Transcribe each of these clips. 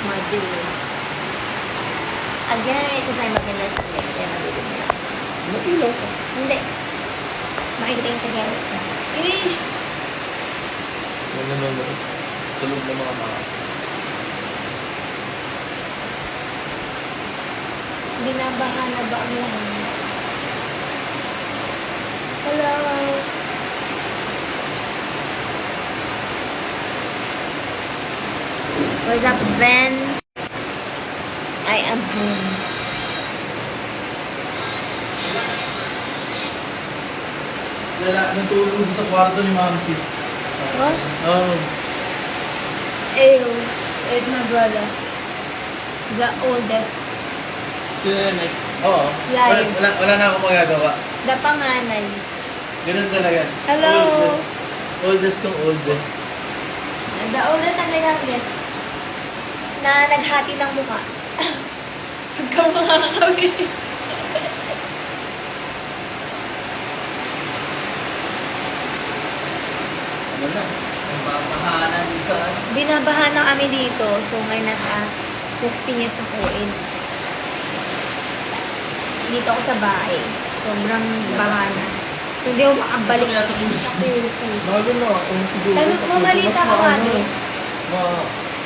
Madu. Again, kasi I'm maganda sa English, kaya mabili mo lang. Mag-ilaw ka. Hindi. Makikita yung tagalog ka. Eh! Ano. Tulog na mga mga. Binabaha na ba ang lahat? Hello! What's up, Ben? I am home. Natulog sa kwarto ni Mamsi. What? Oh. Ew. It's my brother. The oldest. Oo. Live. Wala na akong magagawa. The panganay. Ganun talaga. Hello. Oldest kong oldest. The oldest and the youngest. Na naghati ng mukha. Magkamukha kami. Ano na? Ang pamahanan sa... Binabaha na kami dito. So, ngayon nasa Las Piñas ako. Dito ako sa bahay. Sobrang baha na. So, hindi ako makabalik Ito sa kaya sa QC. Bago na ako siguro. Lalo, mamalita ka nga din.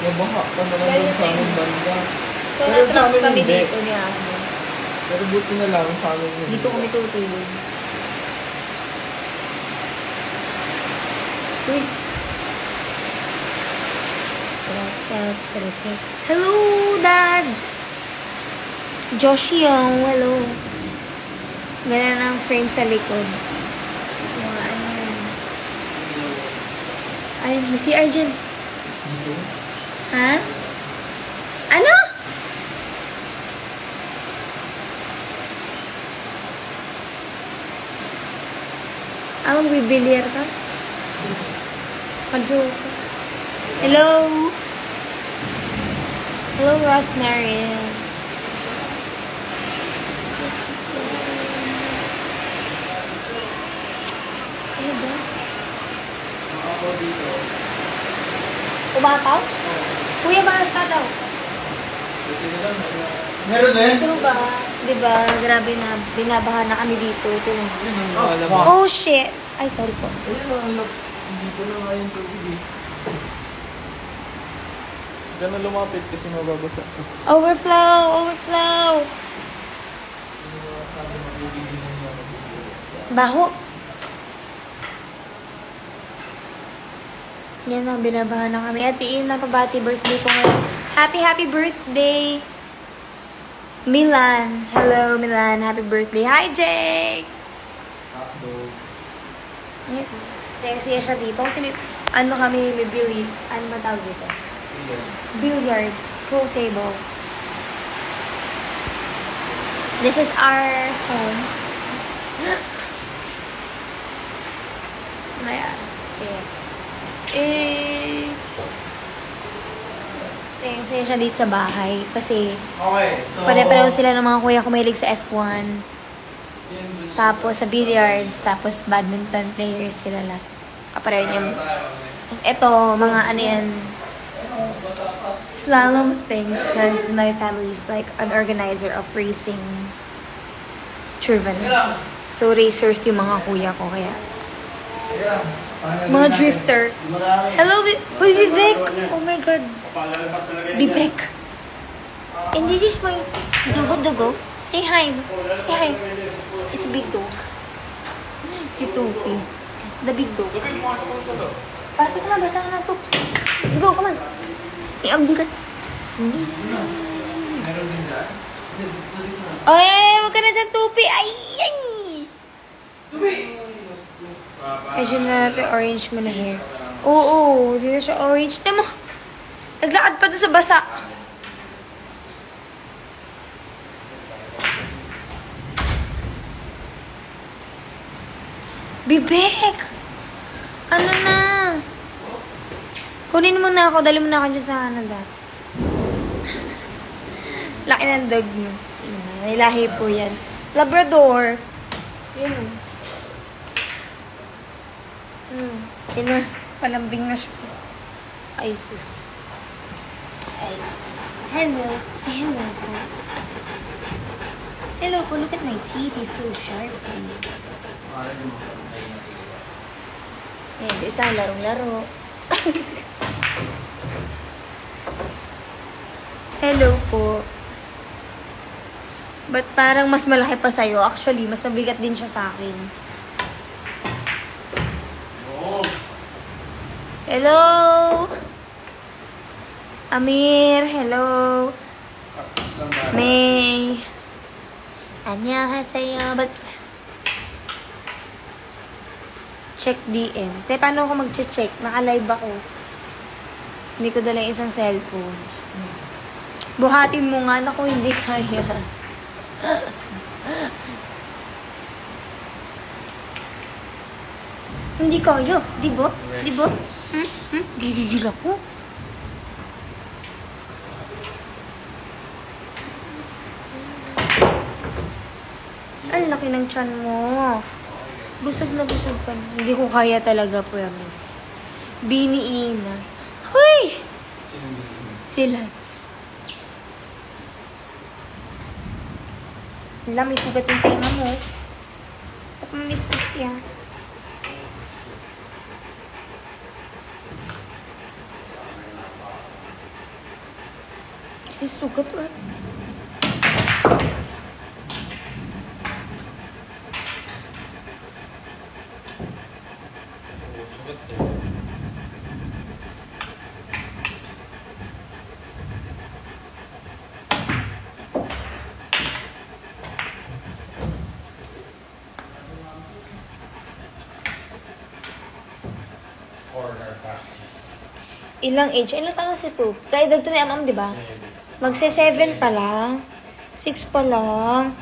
Mabaha pa naman Lalo dun sa sa aming banda. So, Pero na-trap sa amin kami hindi. dito ni Amo. Pero buti na lang sa amin hindi. Dito kami tutulog. Uy! Hello, Dad! Josh Young, hello. Ganda ng frame sa likod. Mga ano yan. Ay, may si Arjen. Dito? Ha? Ano? Ang bibilyar ka? Kadyo ka. Hello? Hello, Rosemary. Ano ba? Ako dito. Umataw? Kuya, basta daw. Buti na lang. Meron eh. True ba? Diba? Grabe na. Binabaha na kami dito. Ito na. Yun ang alam mo. Oh, shit. Ay, sorry po. Ayun ang alam. Dito na nga yung tubig eh. Diyan na lumapit kasi mababasa. Overflow! Overflow! Baho. Yan na, binabahan na kami. At iin na pabati birthday ko ngayon. Happy, happy birthday! Milan. Hello, Milan. Happy birthday. Hi, Jake! Ayan. Sexy siya dito. Kasi may, ano kami, may billiard. Ano ba tawag dito? Billiards. Pool table. This is our home. Ayan. Sexy siya dito sa bahay. Kasi, Okay, so... pare-pareho sila ng mga kuya kumilig sa F1. Tapos sa billiards, tapos badminton players sila lahat. Kapareho niya. Tapos ito, mga ano yan, slalom things because my family is like an organizer of racing trivens. So racers yung mga kuya ko kaya. Mga drifter. Hello, Uy, Vivek! Oh my God. Vivek. And this is my dugo-dugo. Say hi. Say hi. It's a big dog. Si Topi. The big dog. Pasok na, basa na, Tops. Let's go, come on. Ang bigat. Ay, wag ka na dyan, Topi. Ay, ay. Medyo na natin orange mo na hair. Oo, hindi na siya orange. Tama, naglakad pa doon sa basa. Bibek! Ano na? Kunin mo na ako. Dali mo na ako dyan sa Canada. Laki ng dog mo. May lahi po yan. Labrador. Yun. Yun na. Palambing na siya. Ay, sus. Hello. Say hello po. Hello po. Look at my teeth. It's so sharp. Ayan, isa larong-laro. Hello po. Ba't parang mas malaki pa sa'yo? Actually, mas mabigat din siya sa akin. Hello! Amir, hello! May... Annyeonghaseyo. Ba't... Check DM. Te, paano ako mag-check? Naka-live ako. Hindi ko dala isang cellphone. Buhatin mo nga. Naku, hindi kaya. Hindi kaya. Di ba? Di ba? Gigigil ako. Ang laki ng tiyan mo. Busog na busog ka na. Hindi ko kaya talaga, promise. Biniina. Huy! Si Lance. Wala, may sugat yung tenga mo. At may sugat yan. Kasi sugat o. Ilang age? Ilang taon si Tup? Kaya dagto na yung di ba? Magse-7 pa lang. 6 pa lang.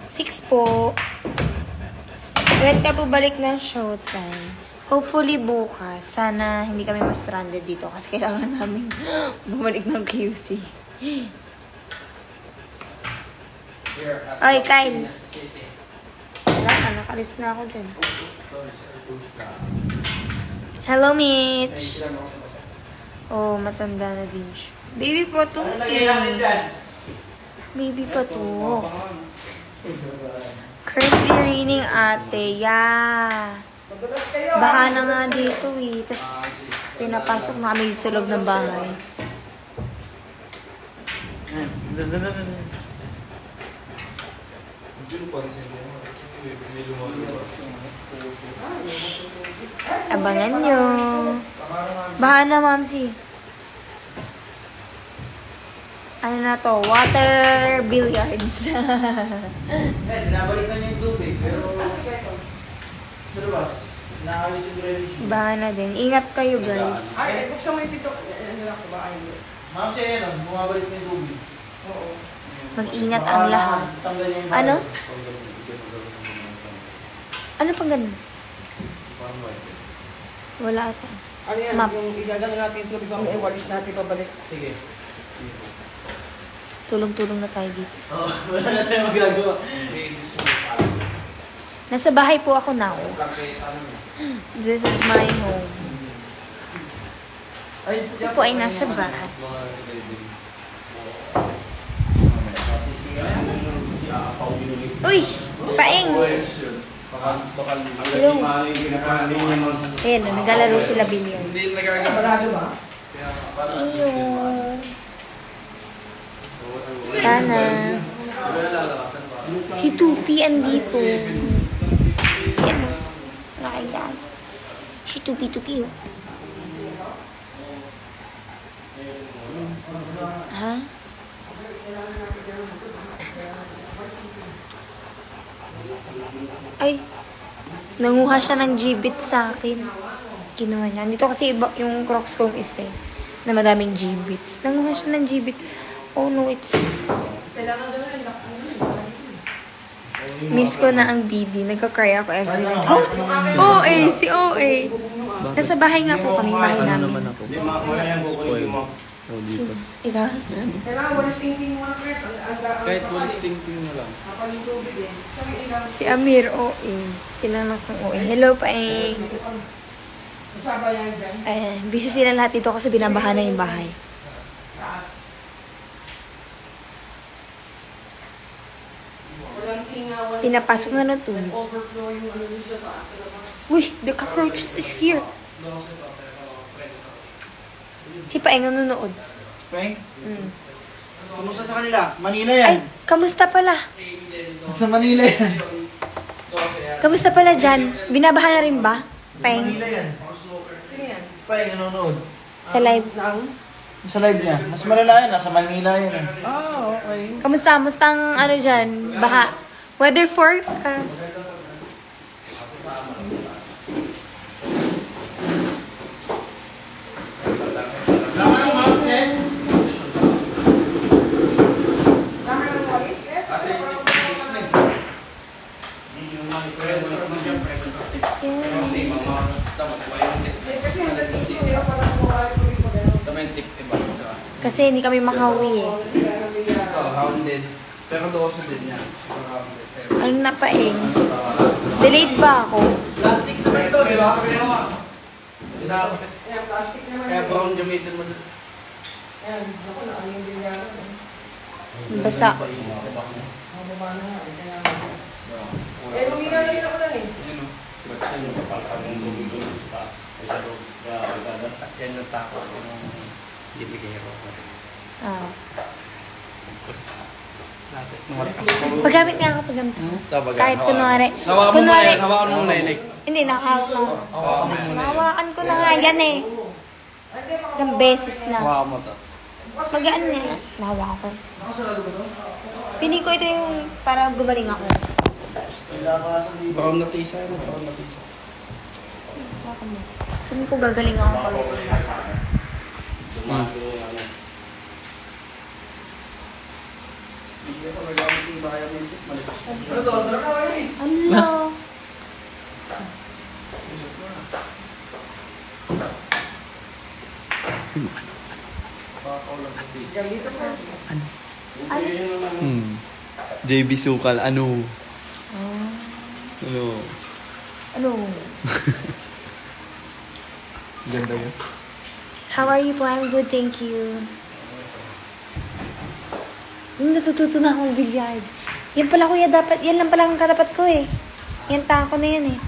6 po. When ka bubalik ng showtime? Hopefully bukas. Sana hindi kami ma-stranded dito kasi kailangan namin bumalik ng QC. Oy, Kyle. Wala ka, nakalis na ako dyan. Hello, Mitch. Oh, matanda na din siya. Baby pa to. Baby pa to. Currently raining, ate. Yeah. Baha na nga dito eh. Tapos, pinapasok na kami sa loob ng bahay. Abangan nyo. Baha na, Mamsi. Ano na to? Water billiards. Binabalik na niya yung tubig, pero... Pero ba? Nakaalis yung drainage. Baha na din. Ingat kayo, guys. Ay, buksan mo yung TikTok. Ano ako ba? Ayun. Ma'am, siya yan, bumabalik na yung tubig. Oo. Mag-ingat ang lahat. Tanggal niya yung Ano? bahay. Ano pang ganun? Wala ata. Ano yan? Map. Yung igagano natin yung tubig, mamaya walis natin pabalik. Sige. Tulong-tulong na tayo dito. Oo, wala na tayong magagawa. Nasa bahay po ako now. This is my home. Ako po ay nasa bahay. Uy! Paeng! Hello. Ayan, naglalaro sila billion. Hindi nagagawa. Marado ba? Ayun. Sana. Si Tupi andito. Ayan. Nakailan. Si Tupi-Tupi, oh. Ha? Ay. Nanguha siya ng G-bit sa akin. Kinuha niya. Dito kasi iba yung Crocs kong isa eh. Na madaming G-bits. Nanguha siya ng G-bits. Oh no, it's... Kailangan gano'n yung Miss ko na ang BD. Nagka-cry ako every night. Oh! OA! Si OA! Nasa bahay nga po kami. Bahay namin. Hindi, wala yan, kukunin mo. Ikaw? Kailangan walis tingting mo mga friends. Kahit walis ting-ting na lang. Kapal yung tubig eh. Sabi ilang... Si Amir OA. Kailangan kong OA. Hello, Paeng. Kasama yan dyan. Busy sila lahat dito kasi binabaha na yung bahay. Taas. Walang singawan. Pinapasok na na to. Overflow yung ano dun sa taas. Uy, the cockroaches is here. Si Paeng nanonood. Peng, Mm. kumusta sa kanila? Manila Ay, yan. kamusta pala? Sa Manila yan. Kamusta pala dyan? Binabaha na rin ba? Sa Paeng, Manila yan. Sino yan? Peng, nanonood. sa live. Nang? Sa live niya. Mas malala yan. Nasa Manila yan. Ah, okay. Kamusta? Kamusta ang ano dyan? Baha? Weather forecast? Dami ng walis? Yes. Kasi hanggang dito nila parang mawala ko yung pag-ano. Kasi hindi kami makauwi eh. Pero dosa din niya. Ano na Paeng? Delayed ba ako? Plastic naman ito, di ba? Ayan, plastic naman. Kaya brown gamitin mo din. Ayan, naku, nakaling din yan. Basa. Ang baba na nga. Eh, lumina na rin ako lang eh. Yan yung takot ko nung libigero ko. Ah. Basta. Natin. Malakas ko. Paggamit nga ako, paggamit ako. Kahit kunwari. Hawakan mo na yan. Hawakan mo na yan. Hindi, nakahawak na ako. Hawakan mo na yan. Nahawakan ko na nga yan eh. Ilang beses na. Hawakan mo to. Magaan na yan. Nahawakan ko. Pili ko ito yung para gumaling ako. Brown na tisa yun. Brown na tisa. Hawakan mo. Pili ko gagaling ako pag Hindi ko nagamit yung bahay mo. Malikas. Ano to? Ano ka, walis? Ano? Ganito pa. JB Sukal, ano? Ah. Ano? Ano? Ganda yun. How are you po? I'm good, thank you. Natututo na akong billiards. Yan pala kuya, dapat, yan lang pala ang katapat ko eh. Yan tako na yan eh.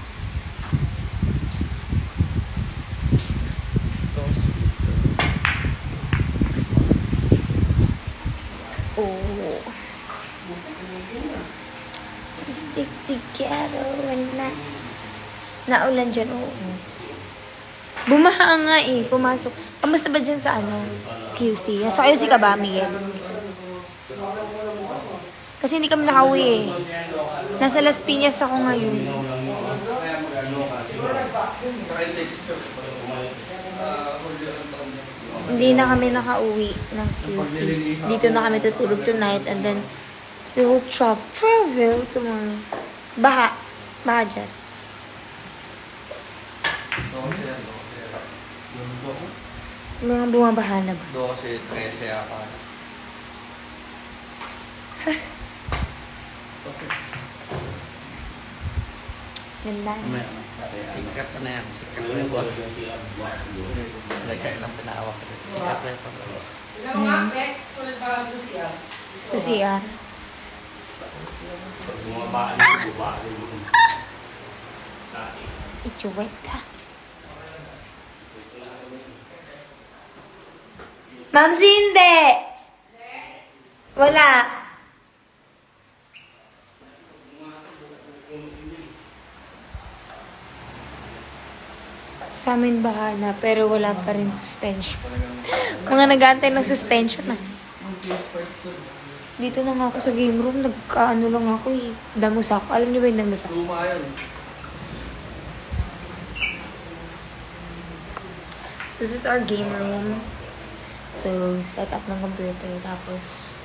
Oh. Stick together when naulan dyan, oo. Bumaha nga eh, pumasok. Kamusta ba dyan sa ano? QC? Sa QC ka ba, Miguel? Kasi hindi kami nakauwi eh. Nasa Las Piñas ako ngayon. Hindi na kami nakauwi ng QC. Dito na kami tutulog tonight and then we will travel tomorrow. Baha. Baha dyan. Mga bumabaha na ba? 12, 13 ako. Ganda. Sikat na yan. Sikat na yung boss. Lagay lang pinawak. Sikat na yung Ilan mo nga, Mek? Tulad ba sa siya? Sa CR. Ichuweta. Ma'am, hindi! Wala. Sa amin baha na, pero wala pa rin suspension. Mga nag-aantay ng suspension na. Dito na nga ako sa game room, nagkaano lang ako eh. Damusak. Alam niyo ba yung damusak? luma yun. This is our game room. So, set up ng computer. Tapos,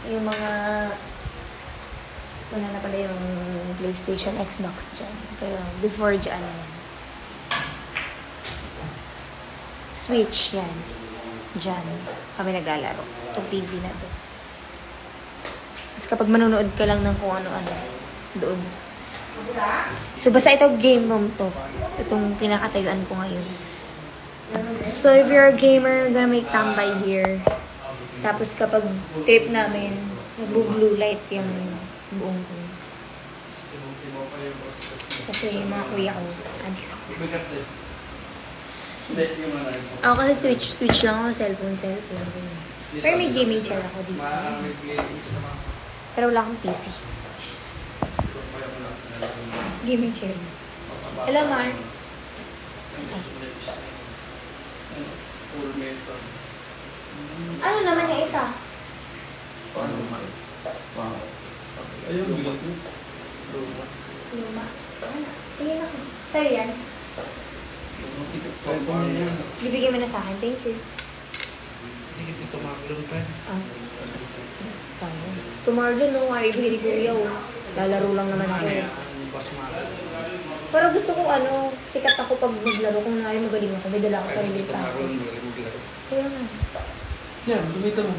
yung mga, wala na pala yung PlayStation, Xbox dyan. Pero before dyan, Switch yan. Dyan. Kami naglalaro. Itong TV na to. Tapos kapag manonood ka lang ng kung ano-ano, doon. So, basta ito game room to. Itong kinakatayuan ko ngayon. So, if you're a gamer, gonna make tambay here. Tapos kapag trip namin, nagbo-blue light yung buong room. Kasi yung mga kuya ko, adik ako. Ako kasi switch lang ako, cellphone. Pero may gaming chair ako dito. Pero wala akong PC. Gaming chair. Hello, Mark. Ano naman yung isa? Ayun, bigat mo. Luma. Tingin ako. Sa'yo yan? Bibigay mo na sa akin. Thank you. Hindi kita tumakulong pa. Ah. Sayang. Tomorrow no, ay ibigay ni Kuya. Lalaro lang naman ako eh. Boss Pero gusto ko sikat ako pag maglaro. Kung nari magaling ako, may dala ako sa hindi pa. Kaya nga. Yan, lumita mo.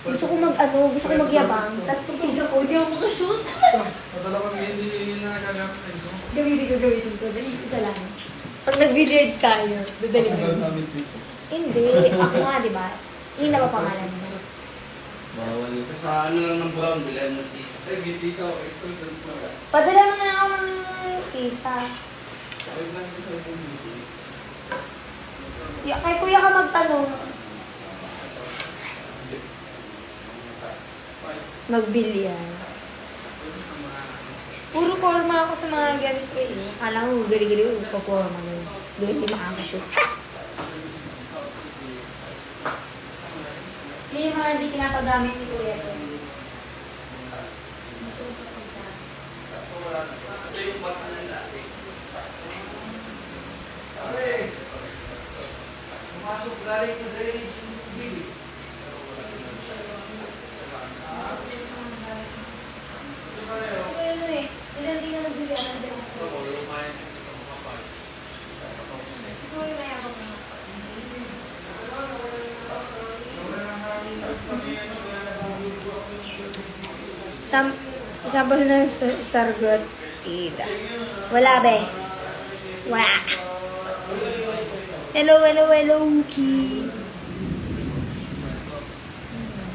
Gusto ko magyabang. Tapos pag ko, hindi ako makashoot. Madala kami hindi nakakagapit. Gamitin ko. Dali, isa lang. Pag nag-billiards tayo, dadali mo. Hindi. Ako nga, di ba? Ina ba pangalan mo? Bawal. Sa ano lang ng brown, bilan mo dito. Ay, gitisa o extra dito. Padala mo na ako ng isa. Kay kuya ka magtanong. Magbilyan. Puro forma ako sa mga ganito eh. Akala ko gali-gali ko, pa-forma na yun. Sabi hindi makakashoot. Ha! Yun yung mga hindi kinapagamit ni kuya to. Pumasok galing sa drainage yung tubig. So yun eh, ilan din na nagbilyan ng So yun na yabang na. Sample na sargot. Ida. Wala be. Wala. Hello, Ki.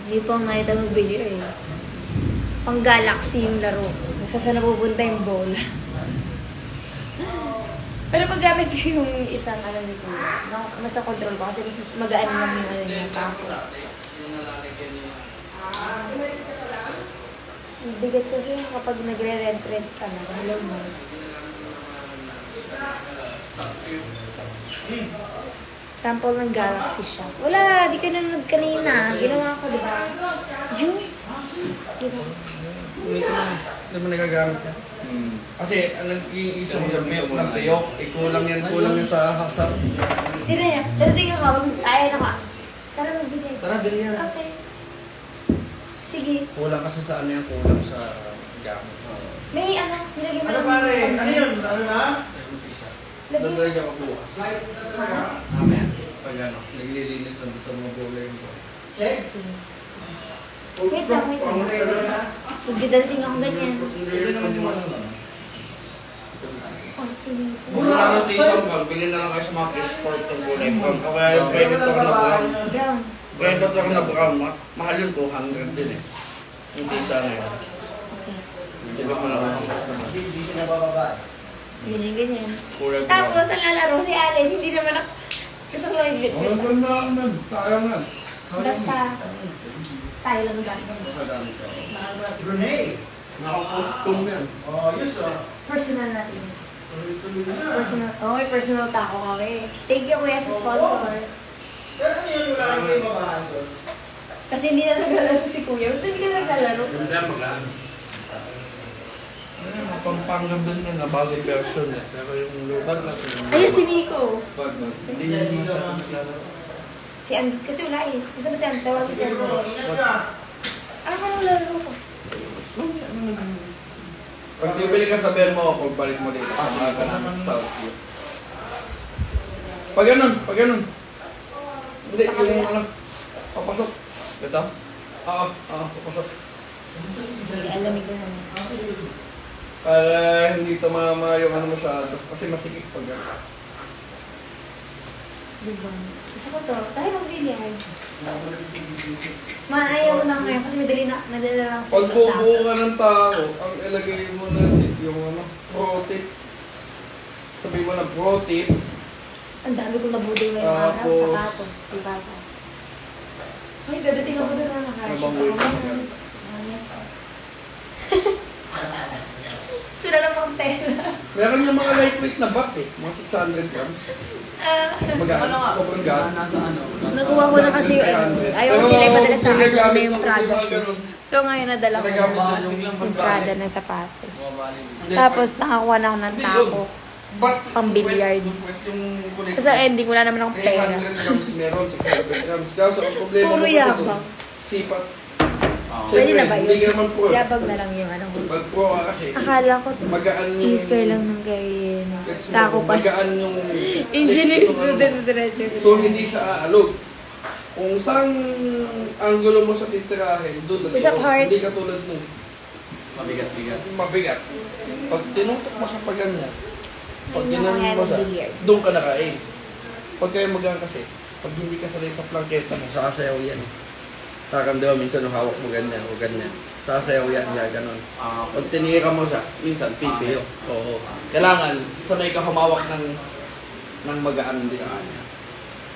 Hindi po ang nakita magbili eh. Pang Galaxy yung laro. Saan na pupunta yung bola. Pero pag gamit ko yung isang nito, mas control ko kasi mas magaan lang yung niya. Bigat kasi kapag nagre-rent ka na. Hello mo. Sample ng Galaxy siya. Wala, di ka nanonood kanina. Ginawa ko, di ba? Yun. Diba? Hindi mo nagagamit yan. Kasi, yung issue yung piyok ng piyok, kulang yan sa hasap. Hindi na yan. Pero tingnan ko, ayaw na ka. Tara magbigay. Tara, bili yan. Okay. Sige. Kulang kasi sa kulang sa gamit. May nilagyan mo Ano lang. pare? Ano yun? Ano na? Naglalagyan ko bukas. Mamaya, pag naglilinis lang sa mga bola yung bola. Check. Wait lang. Magdadanting ako ganyan. Hindi naman yung ano. Oh, tinipon. Mura lang ng tisang bag, bili na lang kayo sa mga sport ng kulay brown. O kaya yung credit ako na brown. Brown. Credit ako na brown, mahal yung 200 din eh. Yung tisa na yun. Okay. Hindi mo na lang. Hindi siya nabababa. Ganyan. Kulay brown. Tapos, ang lalaro si Allen, hindi naman ako. Gusto ko lang yung bit. Basta, tayo lang gagawin. Brunei. Naka-costume yan. Oh, yus oh. Personal natin. Personal. Okay, personal tako kami. Thank you, kuya, sa sponsor. Pero ano yun? Wala rin kayo mabahan doon. Kasi hindi na naglalaro si kuya. Ba't hindi ka naglalaro? Ganda mag-ano. Pampanggan din yan na bagay version eh. Pero yung luban kasi yung... Ay, si Miko. Hindi niya dito masyado. Si And, kasi wala eh. Kasi ba si And, tawag si And. Ingat ka. Ano nang laro ko? Pag bibili ka sabihin mo, pag balik mo dito, kasama ka namin sa Southview. Pag ganun. Hindi, yung ano, papasok. Ito? Oo, papasok. Sige, alamig ko na. Para hindi tumama yung ano masyado. Kasi masikip pag gano'n. Diba? Gusto ko to. Tayo mag-billiards. Maayaw mo na ngayon kasi madali lang sa Pag bubuo ka ng tao, ang ilagay mo na tip, yung ano, pro tip. Sabi mo na pro tip. Ang dami kong nabudol ngayong araw, sapatos, diba ba? Ay, dadating ako doon na nakasya sa mga. Sula lang ang pera. Meron yung mga lightweight na bat eh, mga 600 grams. Magaan, sobrang gaan. Nasa ano? Nakuha ko na kasi yung, ayaw ko sila ipadala sa akin kung may yung Prada shoes. So ngayon nadala ko yung Prada na sapatos. Tapos nakakuha na ako ng taco. Pang billiards. Kasi ending, wala naman akong pera. 800 grams meron, 600 grams. Kaso ang problema Puro mo kasi yabang. doon, sipat. Pwede na ba yun? Hindi naman pro. Yabag na lang yung ano ko. Pag pro ka kasi, Akala ko, magaan yung... T-square lang ng karin. Gets mo, Taco pa. magaan yung... Engineer text ng ano. student diretso. So hindi siya aalog. Kung saan angulo mo sa titirahin, doon What's up, heart? Hindi katulad mo. Mabigat-bigat. Mabigat. Pag tinutok mo siya pa ganyan, pag Ayun, ginanon mo nakakaya siya, ng billiards. doon ka nakain. Pag kayo magaan kasi, pag hindi ka sanay sa plangketa mo, sasayaw yan. Kakamdawa, minsan yung hawak mo ganyan o ganyan. Sasayaw yan, ganon. Pag tinira mo siya, minsan pipiyo. Oo. Kailangan, sanay ka humawak ng magaan din.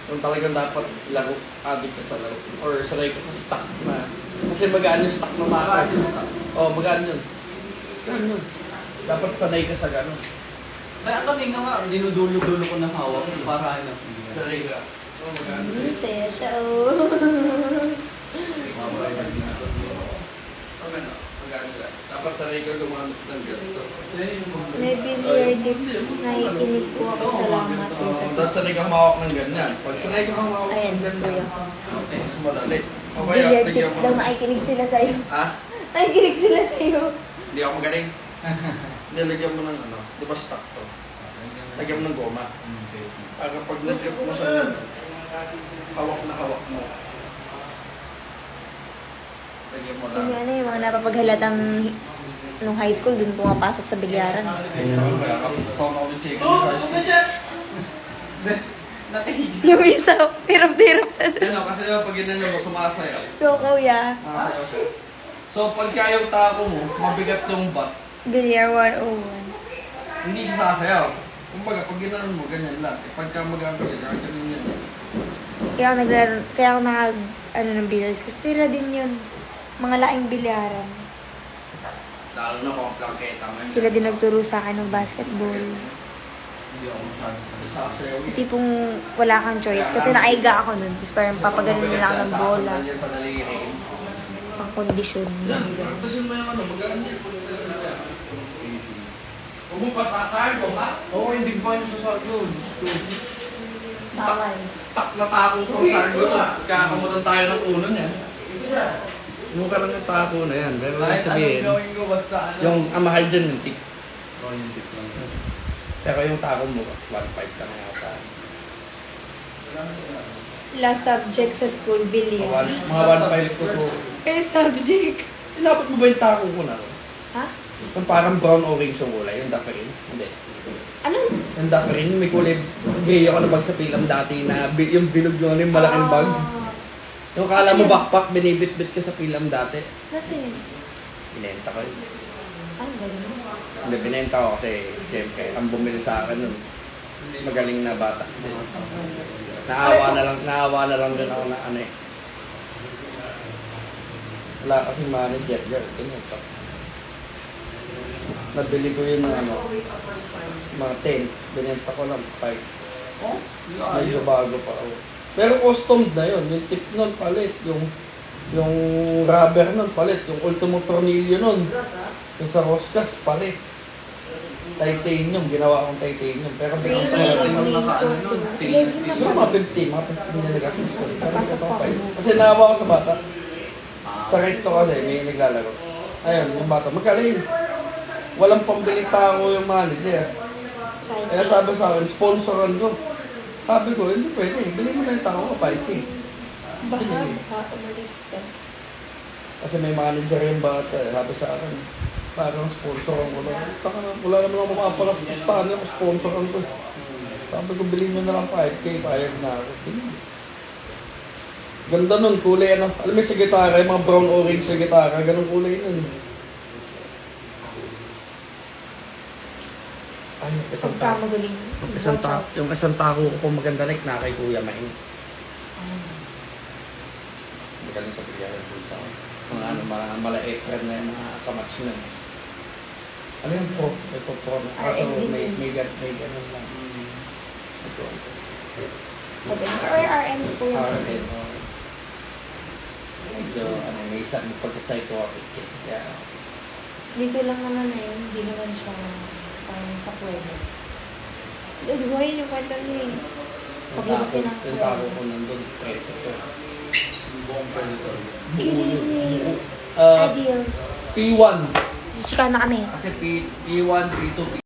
Kung talagang dapat laro, adik ka sa laro. Or sanay ka sa stock na. Kasi magaan yung stock ng maka. Oo, magaan yun. Magaan yun. Dapat sanay ka sa ganon. Kaya ang katinga nga, dinudulo-dulo ko ng hawak para ano. Sanay ka. Oo, magaan. Saya siya, oh. Ano? Magaan ka. Dapat sanay ka gumamit ng ganito. May billiard tips na ikinig po ako. Salamat po sa Dapat sanay ka humawak ng ganyan. Pag sanay ka humawak Ayan, ng ganyan, kuya. mas madali. O kaya, Billiard lagyan tips mo. daw, nakikinig sila sa'yo. Ha? Nakikinig sila sa'yo. Hindi ako magaling. Nilagyan mo ng ano, di ba stock to? Lagyan mo ng goma. Para pag nag-grip mo sa hawak na hawak mo. Lagyan mo Yung lang. ano, yung mga napapaghalatang nung high school, dun pumapasok sa bilyaran. Kaya taon ako ng second year. Yung isa, hirap-hirap sa Ano, kasi diba pag ginano mo, sumasayaw. So, kuya, Sumasayaw siya. So pagka yung tako mo, mabigat yung bat, Bilyar 101. hindi siya sasayaw. Kumbaga, pag ginanon mo, ganyan lang. Eh, pagka mag-ano siya, ganyan yan. Kaya ako naglaro, kaya ako ano ng billiards. Kasi sila din yun. Mga laing bilyaran. Lalo na kung plangketa mo. Sila din nagturo sa akin ng basketball. Hindi ako masyadong Sasayaw yun. Tipong wala kang choice. Kasi nakaiga ako nun. Tapos parang papaganon nila ako ng bola. Sasandal yun sa daliri. Pang kondisyon. Tapos yung may ano, magaan yan. Huwag mo pasasahan ko, ha? Oo, hindi pa yung sasagod. Bawal. Stock na tako ko sa argo. Kakamutan tayo ng ulo niya. Mukha lang yung tako na yan. Pero Kahit sabihin, anong gawin ko, basta ano. yung mahal dyan yung tip. Oo, yung tip lang. Pero yung tako mo, 1.5 lang yata. Last subject sa school, billiard. Mga 1.5 to 2. First subject. Inabot mo ba yung tako ko na? Ha? Yung parang brown orange yung kulay, yung dakarin. Hindi. Ano? Yung dakarin, may kulay gray ako na bag sa pilam dati na yung bilog yung ano, yung malaking bag. Yung kala mo backpack, binibit-bit ka sa pilam dati. Nasa yun? Binenta ko yun. Ano ba yun? Hindi, binenta ko kasi siyempre, ang bumili sa akin nun, magaling na bata. Naawa na lang din ako na ano eh. Wala kasi manager, ganyan pa. Nabili ko yun ng ano, mga 10, binenta ko lang 5. Oh? Medyo bago pa ako. Pero custom na yun, yung tip nun palit, yung rubber nun palit, yung ultimo tornilyo nun, yung sa Roscas palit. Titanium, ginawa akong titanium. Pero Three, sa natin natin, yung nakaano nun, stainless steel. yung mga 15 na nagastos ko. Kasi naawa ko sa bata. Sa recto kasi, may naglalaro. Ayun, yung bata, magaling. Walang pambili tao yung manager. Kaya sabi sa akin, sponsoran ko. Sabi ko, hindi pwede. Bili mo na yung tao ko, 5K. Bahag. Umalis ka. Kasi may manager yung bata. Sabi sa akin, parang sponsoran ko lang. Taka na, wala naman ako makapalas. Pustahan lang, sponsoran ko. Sabi ko, bilhin nyo na lang 5K, payag na ako. Ganda nun, kulay ano. Alam mo sa gitara, yung mga brown orange sa gitara, ganun kulay nun. Ay, yung isang Pagka magaling. yung isang tako ko po maganda like na kay Kuya Maing. Magaling sa piyaran po sa mga ano, mga mala-ekran na yung mga kamats na. Ano yung po? May po na. Kaso may ganun lang. Ito. Or RMs po yun. RN. Medyo, ano, may isang pagka-psychotic. Yeah. Dito lang naman eh, hindi naman siya parang sa puwede. Di ba yun yung kwento niya eh. Paglabas niya ng Yung tako ko nandun, predator. Buong predator. Kidding. Uh, Ideals. P1. Chika na kami. Kasi P1, P2,